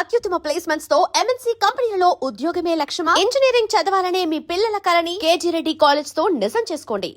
అత్యుత్తమ ప్లేస్మెంట్స్ తో ఎంఎన్సీ కంపెనీలలో ఉద్యోగమే లక్ష్యమా? ఇంజనీరింగ్ చదవాలనే మీ పిల్లల కలని కేజీ రెడ్డి కాలేజ్ తో నిజం చేసుకోండి.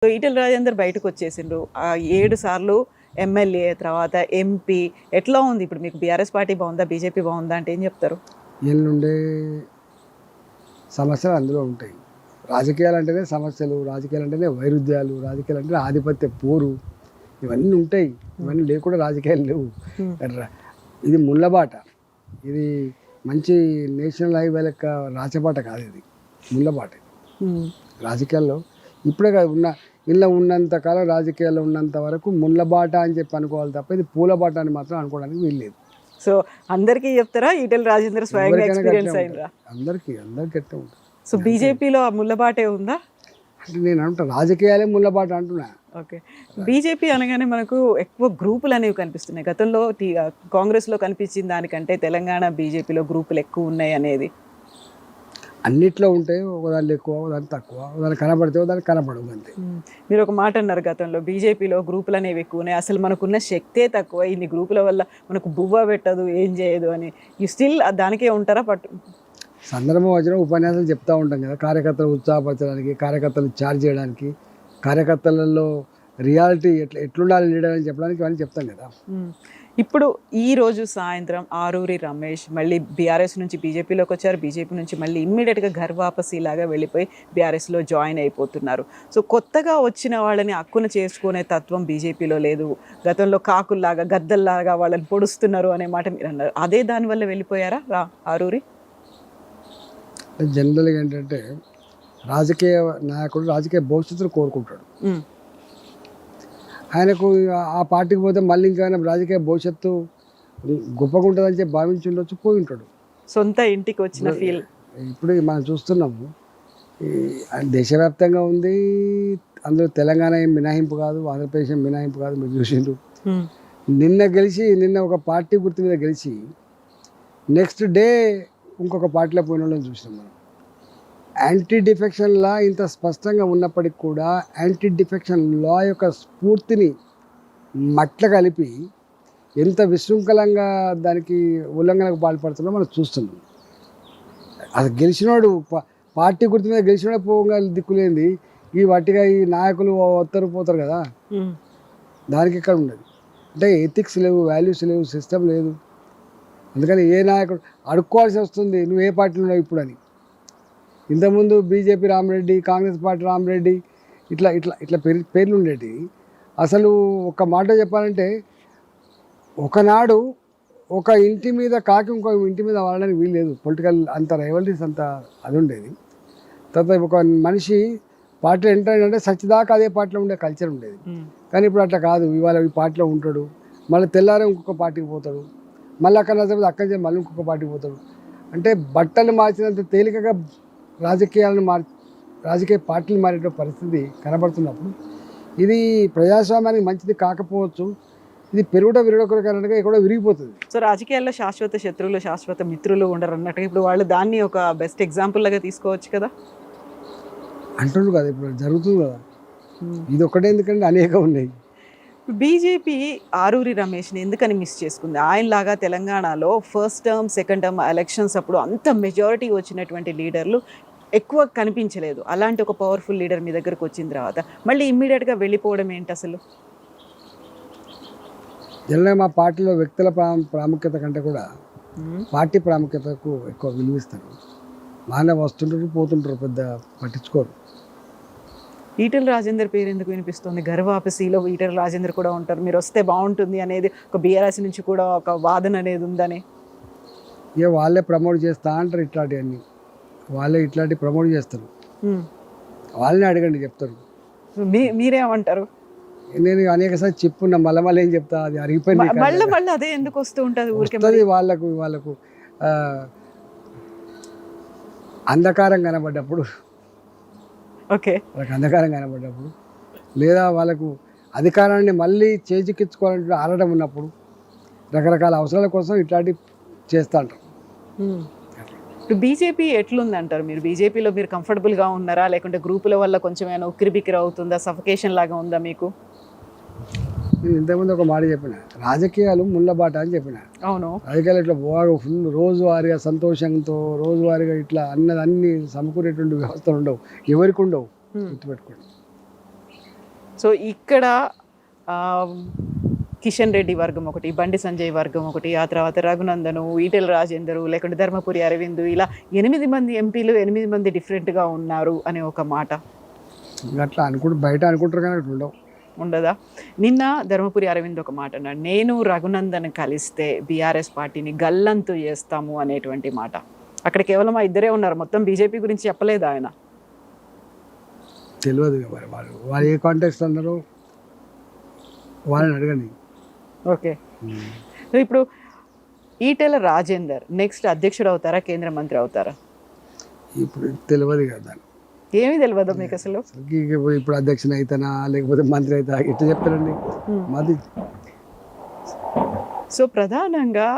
ఈటెల రాజేందర్ బయటకు వచ్చేసిండ్రు. 7 సార్లు ఎమ్మెల్యే, తర్వాత ఎంపీ. ఎట్లా ఉంది ఇప్పుడు మీకు? బీఆర్ఎస్ పార్టీ బాగుందా, బీజేపీ బాగుందా అంటే ఏం చెప్తారు? ఎల్లుండే సమస్యలు అందులో ఉంటాయి. రాజకీయాలు అంటేనే సమస్యలు, రాజకీయాలు అంటేనే వైరుధ్యాలు, రాజకీయాలు అంటే ఆధిపత్య పోరు, ఇవన్నీ ఉంటాయి. ఇవన్నీ లేకుండా రాజకీయాలు లేవు. ఇది ముళ్ళబాట, ఇది మంచి నేషనల్ హైవే లెక్క రాచబాట కాదు, ఇది ముళ్ళబాట. రాజకీయాల్లో ఇప్పుడే కాదు, ఇలా ఉన్నంత కాలం, రాజకీయాల్లో ఉన్నంత వరకు ముళ్ళబాట అని చెప్పి అనుకోవాలి తప్ప ఇది పూలబాట అని మాత్రం అనుకోవడానికి వీల్లేదు. సో అందరికీ చెప్తారా ఈటెల రాజేందర్ స్వయంగా ఎక్స్పీరియన్స్ అయినరా? అందరికీ ఎట్లా ఉంటుంది. సో బీజేపీలో ఆ ముళ్ళబాటే ఉందా అంటే నేను అంటా రాజకీయాలే ముళ్ళబాట అంటున్నా. ఓకే, బీజేపీ అనగానే మనకు ఎక్కువ గ్రూపులు అనేవి కనిపిస్తున్నాయి. గతంలో కాంగ్రెస్లో కనిపించిన దానికంటే తెలంగాణ బీజేపీలో గ్రూపులు ఎక్కువ ఉన్నాయి అనేది. అన్నిట్లో ఉంటాయి, ఒకదాని ఎక్కువ, ఒకదాని తక్కువ, ఒకదాని కనబడితే ఒకదాని కనబడవు అంతే. మీరు ఒక మాట అన్నారు, గతంలో బీజేపీలో గ్రూపులు అనేవి ఎక్కువ ఉన్నాయి, అసలు మనకున్న శక్తే తక్కువ, ఇన్ని గ్రూపుల వల్ల మనకు బువ్వ పెట్టదు, ఏం చేయదు అని. ఈ స్టిల్ దానికే ఉంటారా? సందర్భం వచ్చిన ఉపన్యాసాలు చెప్తూ ఉంటాం కదా, కార్యకర్తలు ఉత్సాహపరచడానికి, కార్యకర్తలు ఛార్జ్ చేయడానికి, కార్యకర్తలలో రియాలిటీ ఎట్లుండాలి లీడర్ అని చెప్పడానికి ఇవన్నీ చెప్తాం కదా. ఇప్పుడు ఈరోజు సాయంత్రం ఆరూరి రమేష్ మళ్ళీ బీఆర్ఎస్ నుంచి బీజేపీలోకి వచ్చారు, బీజేపీ నుంచి మళ్ళీ ఇమ్మీడియట్గా ఘర్వాపసి లాగా వెళ్ళిపోయి బీఆర్ఎస్లో జాయిన్ అయిపోతున్నారు. సో కొత్తగా వచ్చిన వాళ్ళని అక్కున చేసుకునే తత్వం బీజేపీలో లేదు. గతంలో కాకుల్లాగా, గద్దల్లాగా వాళ్ళని పొడుస్తున్నారు అనే మాట మీరు అన్నారు. అదే దానివల్ల వెళ్ళిపోయారా ఆరూరి? జనరల్గా ఏంటంటే రాజకీయ నాయకుడు రాజకీయ భవిష్యత్తును కోరుకుంటాడు. ఆయనకు ఆ పార్టీకి పోతే మళ్ళీ ఇంకా రాజకీయ భవిష్యత్తు గొప్పగా ఉంటుందని చెప్పి భావించి ఉండొచ్చు, పోయి ఉంటాడు. సొంత ఇంటికి వచ్చిన ఫీల్ ఇప్పుడు మనం చూస్తున్నాము, దేశవ్యాప్తంగా ఉంది. అందులో తెలంగాణ ఏం మినహాయింపు కాదు, ఆంధ్రప్రదేశ్ ఏం మినహాయింపు కాదు. మీరు చూసిండ్రు, నిన్న ఒక పార్టీ గుర్తు మీద గెలిచి నెక్స్ట్ డే ఇంకొక పార్టీలో పోయిన వాళ్ళని చూసినాం మనం. యాంటీ డిఫెక్షన్ లా ఇంత స్పష్టంగా ఉన్నప్పటికి కూడా యాంటీ డిఫెక్షన్ లా యొక్క స్ఫూర్తిని మట్ల కలిపి ఎంత విశృంఖలంగా దానికి ఉల్లంఘనకు పాల్పడుతుందో మనం చూస్తున్నాం. అది గెలిచినోడు పార్టీ గుర్తు మీద గెలిచినోడే పోగా దిక్కులేంది, ఈ వాటిగా ఈ నాయకులు వస్తారు పోతారు కదా, దానికి ఇక్కడ ఉండదు. అంటే ఎథిక్స్ లేవు, వాల్యూస్ లేవు, సిస్టమ్ లేదు. అందుకని ఏ నాయకుడు అడుక్కోవాల్సి వస్తుంది, నువ్వు ఏ పార్టీలో ఉన్నావు ఇప్పుడు అని. ఇంతకుముందు బీజేపీ రామరెడ్డి, కాంగ్రెస్ పార్టీ రామరెడ్డి, ఇట్లా పేర్లు ఉండేవి. అసలు ఒక మాట చెప్పాలంటే ఒకనాడు ఒక ఇంటి మీద కాకి ఇంకో ఇంటి మీద వాడడానికి వీల్లేదు. పొలిటికల్ అంత రైవల్రీస్ అంత అది ఉండేది. తర్వాత ఒక మనిషి పార్టీ ఎంటర్ అంటే సచ్చిదాకా అదే పార్టీలో ఉండే కల్చర్ ఉండేది. కానీ ఇప్పుడు అట్లా కాదు. ఇవాళ ఈ పార్టీలో ఉంటాడు, మళ్ళీ తెల్లారే ఇంకొక పార్టీకి పోతాడు, మళ్ళీ అక్కడ నచ్చకపోతే అక్కడి నుంచి మళ్ళీ ఇంకొక పార్టీకి పోతాడు. అంటే బట్టలు మార్చినంత తేలికగా రాజకీయ పార్టీలు మారే పరిస్థితి కనబడుతున్నప్పుడు ఇది ప్రజాస్వామ్యానికి మంచిది కాకపోవచ్చు. ఇది విరగొరకనట్టుగా ఎక్కడో విరిగిపోతుంది. సో రాజకీయాల్లో శాశ్వత శత్రువులు, శాశ్వత మిత్రులు ఉండరు అన్నట్టుగా ఇప్పుడు వాళ్ళు దాన్ని ఒక బెస్ట్ ఎగ్జాంపుల్ లాగా తీసుకోవచ్చు కదా అంటుండ్రు కదా. ఇప్పుడు జరుగుతుంది కదా, ఇది ఒకటే ఎందుకంటే అనేక ఉన్నాయి. బీజేపీ ఆరూరి రమేష్ని ఎందుకని మిస్ చేసుకుంది? ఆయనలాగా తెలంగాణలో first term, second term elections అప్పుడు అంత మెజారిటీ వచ్చినటువంటి లీడర్లు ఎక్కువ కనిపించలేదు. అలాంటి ఒక పవర్ఫుల్ లీడర్ మీ దగ్గరకు వచ్చిన తర్వాత మళ్ళీ ఇమ్మీడియట్గా వెళ్ళిపోవడం ఏంటి అసలు? జనరల్గా మా పార్టీలో వ్యక్తుల ప్రాముఖ్యత కంటే కూడా పార్టీ ప్రాముఖ్యతకు ఎక్కువ విలువిస్తారు. బాగానే వస్తుంటారు, పోతుంటారు, పెద్ద పట్టించుకోరు. ఈటెల రాజేందర్ పేరు ఎందుకు వినిపిస్తుంది? ఘర్వాపసిలో ఈటెల రాజేందర్ కూడా ఉంటారు, మీరు వస్తే బాగుంటుంది అనేది ఒక బీఆర్ఎస్ నుంచి కూడా ఒక వాదన అనేది ఉందని. ఇక వాళ్ళే ప్రమోట్ చేస్తా అంటారు, ఇట్లాంటివన్నీ వాళ్ళే ఇట్లాంటివి ప్రమోట్ చేస్తారు. వాళ్ళని అడగండి, చెప్తారు. మీరేమంటారు? నేను అనేకసారి చెప్పున్నా, మళ్ళీ ఏం చెప్తా, అది అరిగిపోయింది. మళ్ళీ అదే ఎందుకు వస్తూ ఉంటుంది? ఊరికే వాళ్ళకు అంధకారం కనబడ్డప్పుడు, ఓకే, వాళ్ళకి అంధకారం కనబడ్డప్పుడు, లేదా వాళ్ళకు అధికారాన్ని మళ్ళీ చేజిక్కించుకోవాలంటే ఆడడం ఉన్నప్పుడు, రకరకాల అవసరాల కోసం ఇట్లాంటివి చేస్తూ ఉంటారు. బీజేపీ ఎట్లుంది అంటారు మీరు? బీజేపీలో మీరు కంఫర్టబుల్గా ఉన్నారా, లేకుంటే గ్రూపుల వల్ల కొంచెం ఏమైనా ఉక్కిరి బిక్కిరి అవుతుందా, సఫకేషన్ లాగా ఉందా మీకు? నేను ఇంతకుముందు ఒక మాట చెప్పిన, రాజకీయాలు ముళ్ళబాట అని చెప్పిన. అవును. రాజకీయాలు ఇట్లా బాగా ఫుల్ రోజువారీగా సంతోషంతో రోజువారీగా ఇట్లా అన్ని సమకూరేటువంటి వ్యవస్థలు ఉండవు, ఎవరికి ఉండవు, గుర్తుపెట్టుకోండి. సో ఇక్కడ ఆ, కిషన్ రెడ్డి వర్గం ఒకటి, బండి సంజయ్ వర్గం ఒకటి, ఆ తర్వాత రఘునందను, ఈటెల రాజేందరు, లేకుంటే ధర్మపురి అరవింద్, ఇలా 8 మంది ఎంపీలు 8 మంది డిఫరెంట్గా ఉన్నారు అనే ఒక మాట అట్లా బయట అనుకుంటారు కానీ అట్లా ఉండవు. ఉండదా? నిన్న ధర్మపురి అరవింద్ ఒక మాట అన్నాడు, నేను రఘునందన్ కలిస్తే బీఆర్ఎస్ పార్టీని గల్లంతు చేస్తాము అనేటువంటి మాట. అక్కడ కేవలం ఆ ఇద్దరే ఉన్నారు, మొత్తం బీజేపీ గురించి చెప్పలేదు ఆయన. తెలియదు మరి వాళ్ళు ఏ కాంటెక్స్ట్ అన్నారో వాళ్ళని అడగండి. ఓకే. సో ఇప్పుడు ఈటెల రాజేందర్ నెక్స్ట్ అధ్యక్షుడు అవుతారా, కేంద్ర మంత్రి అవుతారా? ఇప్పుడు తెలియదు కదా, ఏమీ తెలియదు మీకు అసలు. ఇప్పుడు అధ్యక్షుని అవుతానా లేకపోతే మంత్రి అవుతా ఎట్లా చెప్తారండి మాది. సో ప్రధానంగా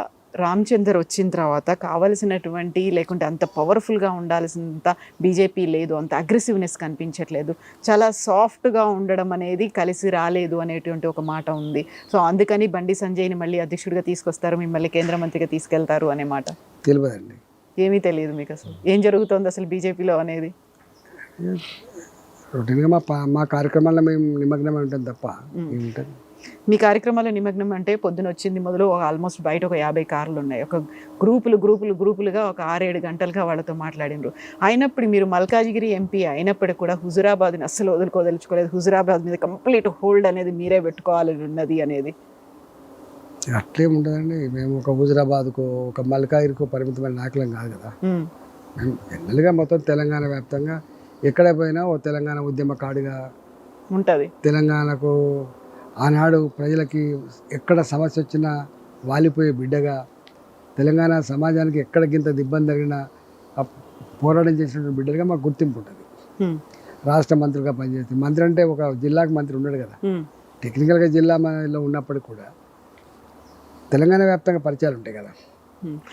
రామచందర్ వచ్చిన తర్వాత కావలసినటువంటి, లేకుంటే అంత పవర్ఫుల్గా ఉండాల్సినంత బీజేపీ లేదు, అంత అగ్రెసివ్నెస్ కనిపించట్లేదు, చాలా సాఫ్ట్గా ఉండడం అనేది కలిసి రాలేదు అనేటువంటి ఒక మాట ఉంది. సో అందుకని బండి సంజయ్ని మళ్ళీ అధ్యక్షుడిగా తీసుకొస్తారు, మిమ్మల్ని కేంద్ర మంత్రిగా తీసుకెళ్తారు అనే మాట. తెలియదండి, ఏమీ తెలియదు మీకు అసలు ఏం జరుగుతుంది అసలు బీజేపీలో అనేది. రొటీన్గా మా కార్యక్రమాల్లో మేము నిమగ్నమై ఉంటాం తప్ప ఏముంటుంది. మీ కార్యక్రమాల నిమగ్నం అంటే పొద్దున వచ్చింది మొదలు ఆల్మోస్ట్ బయట ఒక 50 కార్లు ఉన్నాయి, ఒక గ్రూపులుగా ఒక 6-7 గంటలుగా వాళ్ళతో మాట్లాడినారు. అయినప్పుడు మీరు మల్కాజిగిరి ఎంపీ అయినప్పటికీ కూడా హుజురాబాద్ని అస్సలు వదులుకోదలుచుకోలేదు, హుజురాబాద్ మీద కంప్లీట్ హోల్డ్ అనేది మీరే పెట్టుకోవాలని ఉన్నది అనేది. అట్లేం ఉండదండి, మేము ఒక హుజురాబాద్కో ఒక మల్కాజిగిరికో పరిమితమైన నాయకులం కాదు కదా. మేము జనరల్గా మొత్తం తెలంగాణ వ్యాప్తంగా ఎక్కడ పోయినా ఓ తెలంగాణ ఉద్యమకాడిగా ఉంటుంది. తెలంగాణకు ఆనాడు ప్రజలకి ఎక్కడ సమస్య వచ్చినా వాలిపోయే బిడ్డగా, తెలంగాణ సమాజానికి ఎక్కడ గింత ఇబ్బంది జరిగినా పోరాటం చేసినటువంటి బిడ్డగా మాకు గుర్తింపు ఉంటుంది. రాష్ట్ర మంత్రిగా పనిచేస్తుంది, మంత్రి అంటే ఒక జిల్లాకు మంత్రి ఉన్నాడు కదా, టెక్నికల్గా జిల్లాలో ఉన్నప్పటికీ కూడా తెలంగాణ వ్యాప్తంగా పరిచయాలు ఉంటాయి కదా.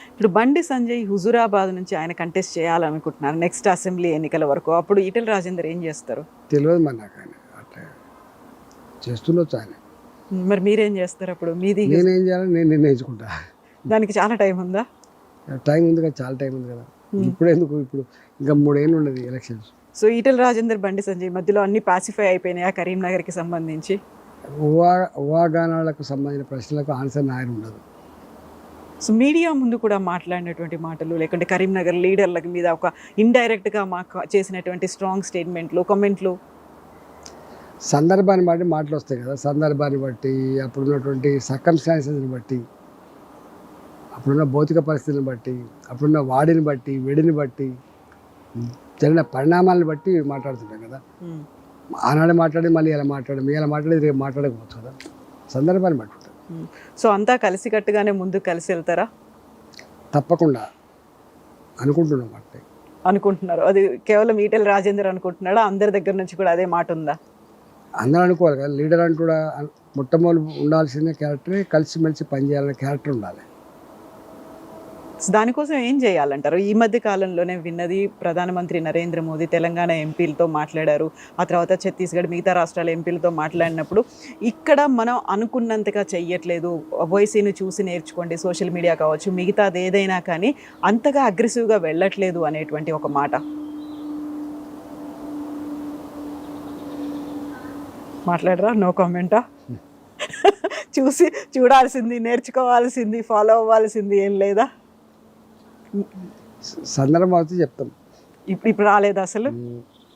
ఇప్పుడు బండి సంజయ్ హుజురాబాద్ నుంచి ఆయన కంటెస్ట్ చేయాలనుకుంటున్నారు నెక్స్ట్ అసెంబ్లీ ఎన్నికల వరకు, అప్పుడు ఈటెల రాజేందర్ ఏం చేస్తారు తెలియదు మరి నాకు. ఆయన అట్లా చేస్తుండొచ్చు ఆయన, మరి మీరేం చేస్తారు అప్పుడు? మీది నేనేం చేయాలని నేను నిర్ణయించుకుంటా. దానికి చాలా టైం ఉందా? టైం ఉంది కదా, చాలా టైం ఉంది కదా. ఇప్పుడు ఎందుకు, ఇప్పుడు ఇంకా 3 ఏళ్ళు ఉన్నది ఎలక్షన్స్. సో ఈటెల రాజేందర్ బండి సంజయ్ మధ్యలో అన్ని పాసిఫై అయిపోయినాయా కరీంనగర్కి సంబంధించి? ఊహాగానాలకు సంబంధించిన ప్రశ్నలకు ఆన్సర్ ఆయన ఉండదు. సో మీడియా ముందు కూడా మాట్లాడినటువంటి మాటలు, లేకుంటే కరీంనగర్ లీడర్ల మీద ఒక ఇండైరెక్ట్గా మాకు చేసినటువంటి స్ట్రాంగ్ స్టేట్మెంట్లు, కామెంట్లు, సందర్భాన్ని బట్టి మాటలు వస్తాయి కదా. సందర్భాన్ని బట్టి, అప్పుడున్నటువంటి సర్కమ్స్టాన్సెస్ని బట్టి, అప్పుడున్న భౌతిక పరిస్థితిని బట్టి, అప్పుడున్న వాడిని బట్టి, వెడిని బట్టి, జరిగిన పరిణామాలను బట్టి మాట్లాడుతుంటాం కదా. ఆనాడు మాట్లాడి మళ్ళీ ఇలా మాట్లాడేది రేపు మాట్లాడకపోవచ్చు కదా, సందర్భాన్ని బట్టి ఉంటుంది. సో అంతా కలిసికట్టుగానే ముందుకు కలిసి వెళ్తారా? తప్పకుండా అనుకుంటున్నాం. అంటే అనుకుంటున్నారు, అది కేవలం ఈటెల రాజేందర్ అనుకుంటున్నాడా? అందరి దగ్గర నుంచి కూడా అదే మాట ఉందా? అందరూ అనుకోవాలి కదా, లీడర్ అంటూ కూడా మొట్టమొదటి ఉండాల్సిన క్యారెక్టరే కలిసిమెలిసి పనిచేయాలనే క్యారెక్టర్ ఉండాలి. దానికోసం ఏం చేయాలంటారు? ఈ మధ్య కాలంలోనే విన్నది, ప్రధానమంత్రి నరేంద్ర మోదీ తెలంగాణ ఎంపీలతో మాట్లాడారు, ఆ తర్వాత ఛత్తీస్గఢ్ మిగతా రాష్ట్రాల ఎంపీలతో మాట్లాడినప్పుడు ఇక్కడ మనం అనుకున్నంతగా చెయ్యట్లేదు, ఓవైసీని చూసి నేర్చుకోండి, సోషల్ మీడియా కావచ్చు మిగతాది ఏదైనా కానీ అంతగా అగ్రెసివ్గా వెళ్ళట్లేదు అనేటువంటి ఒక మాట మాట్లాడరా? నో కామెంటా? చూడాల్సింది, నేర్చుకోవాల్సింది, ఫాలో అవ్వాల్సింది ఏం లేదా? సందర్భం అయితే చెప్తాం. ఇప్పుడు రాలేదు అసలు,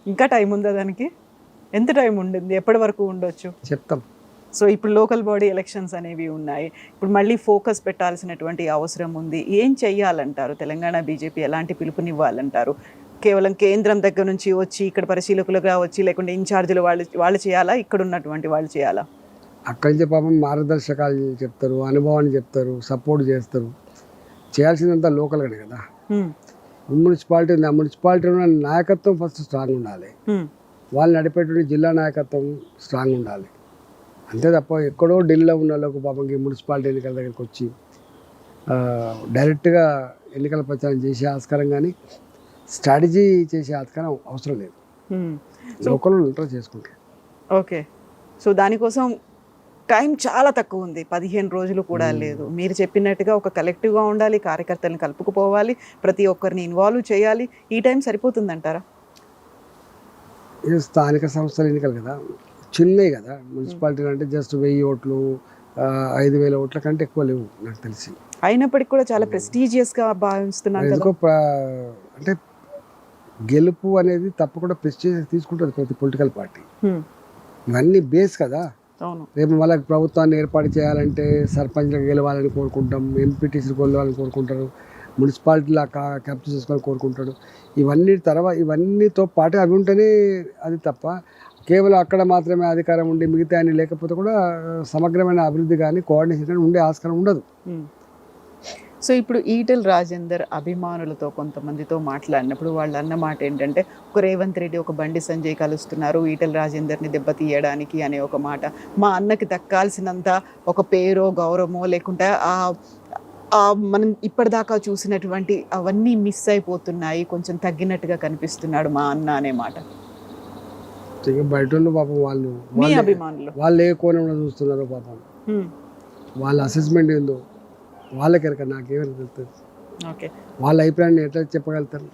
ఇంకా టైం ఉందా దానికి? ఎంత టైం ఉండింది, ఎప్పటి వరకు ఉండొచ్చు చెప్తాం. సో ఇప్పుడు లోకల్ బాడీ ఎలక్షన్స్ అనేవి ఉన్నాయి, ఇప్పుడు మళ్ళీ ఫోకస్ పెట్టాల్సినటువంటి అవసరం ఉంది. ఏం చెయ్యాలంటారు? తెలంగాణ బీజేపీ ఎలాంటి పిలుపునివ్వాలంటారు? కేవలం కేంద్రం దగ్గర నుంచి వచ్చి ఇక్కడ పరిశీలకులుగా వచ్చి, లేకుంటే ఇన్ఛార్జీలు వాళ్ళు చేయాలా, ఇక్కడ ఉన్నటువంటి వాళ్ళు చేయాలా? అక్కడి నుంచి పాపం మార్గదర్శకాలు చెప్తారు, అనుభవాన్ని చెప్తారు, సపోర్ట్ చేస్తారు. చేయాల్సిందంతా లోకల్గానే కదా. మున్సిపాలిటీ ఉంది, ఆ మున్సిపాలిటీ ఉన్న నాయకత్వం ఫస్ట్ స్ట్రాంగ్ ఉండాలి, వాళ్ళు నడిపేటువంటి జిల్లా నాయకత్వం స్ట్రాంగ్ ఉండాలి. అంతే తప్ప ఎక్కడో ఢిల్లీలో ఉన్న వాళ్ళకు పాపం మున్సిపాలిటీ ఎన్నికల దగ్గరికి వచ్చి డైరెక్ట్గా ఎన్నికల ప్రచారం చేసే ఆస్కారం కానీ స్ట్రాటజీ చేసే ఆస్కారం అవసరం లేదు. లోకల్ ఉంటారు, చేసుకుంటారు. ఓకే. సో దానికోసం టైం చాలా తక్కువ ఉంది, 15 రోజులు కూడా లేదు. మీరు చెప్పినట్టుగా ఒక కలెక్టివ్గా ఉండాలి, కార్యకర్తలను కలుపుకుపోవాలి, ప్రతి ఒక్కరిని ఇన్వాల్వ్ చేయాలి. ఈ టైం సరిపోతుందంటారా? ఇది స్థానిక సంస్థల ఎన్నికలు కదా, చిన్నవి కదా. మున్సిపాలిటీ అంటే జస్ట్ 1000 ఓట్లు 5000 ఓట్ల కంటే ఎక్కువ లేవు నాకు తెలిసి. అయినప్పటికీ కూడా చాలా ప్రెస్టీజియస్గా భావిస్తున్నాను కదా. ఎందుకో అంటే గెలుపు అనేది తప్పకుండా ప్రెస్టీజ్ తీసుకుంటుంది ప్రతి పొలిటికల్ పార్టీ. ఇవన్నీ బేస్ కదా. అవును. రేపు మళ్ళీ ప్రభుత్వాన్ని ఏర్పాటు చేయాలంటే సర్పంచ్లకు గెలవాలని కోరుకుంటాం, ఎంపీటీసీలు గెలవాలని కోరుకుంటారు, మున్సిపాలిటీలా క్యాప్చర్ చేసుకోవాలని కోరుకుంటాడు. ఇవన్నీతో పాటు అవి ఉంటేనే అది తప్ప కేవలం అక్కడ మాత్రమే అధికారం ఉండి మిగతా అన్ని లేకపోతే కూడా సమగ్రమైన అభివృద్ధి కానీ కోఆర్డినేషన్ కానీ ఉండే ఆస్కారం ఉండదు. సో ఇప్పుడు ఈటెల రాజేందర్ అభిమానులతో కొంతమందితో మాట్లాడినప్పుడు వాళ్ళు అన్న మాట ఏంటంటే, ఒక రేవంత్ రెడ్డి ఒక బండి సంజయ్ కలుస్తున్నారు ఈటెల రాజేందర్ని దెబ్బతీయడానికి అనే ఒక మాట. మా అన్నకి దక్కాల్సినంత ఒక పేరో గౌరవమో లేకుంటే మనం ఇప్పటిదాకా చూసినటువంటి అవన్నీ మిస్ అయిపోతున్నాయి, కొంచెం తగ్గినట్టుగా కనిపిస్తున్నాడు మా అన్న అనే మాట. ఇక బయట వాళ్ళు పాపం మీ అభిమానులు వాళ్ళు ఏ కోణంలో చూస్తున్నారో పాపం, వాళ్ళ అసెస్మెంట్ ఏందో వాళ్ళకి నాకేమైనా తెలుస్తుంది. ఓకే, వాళ్ళ అభిప్రాయాన్ని ఎట్లా చెప్పగలుగుతారు?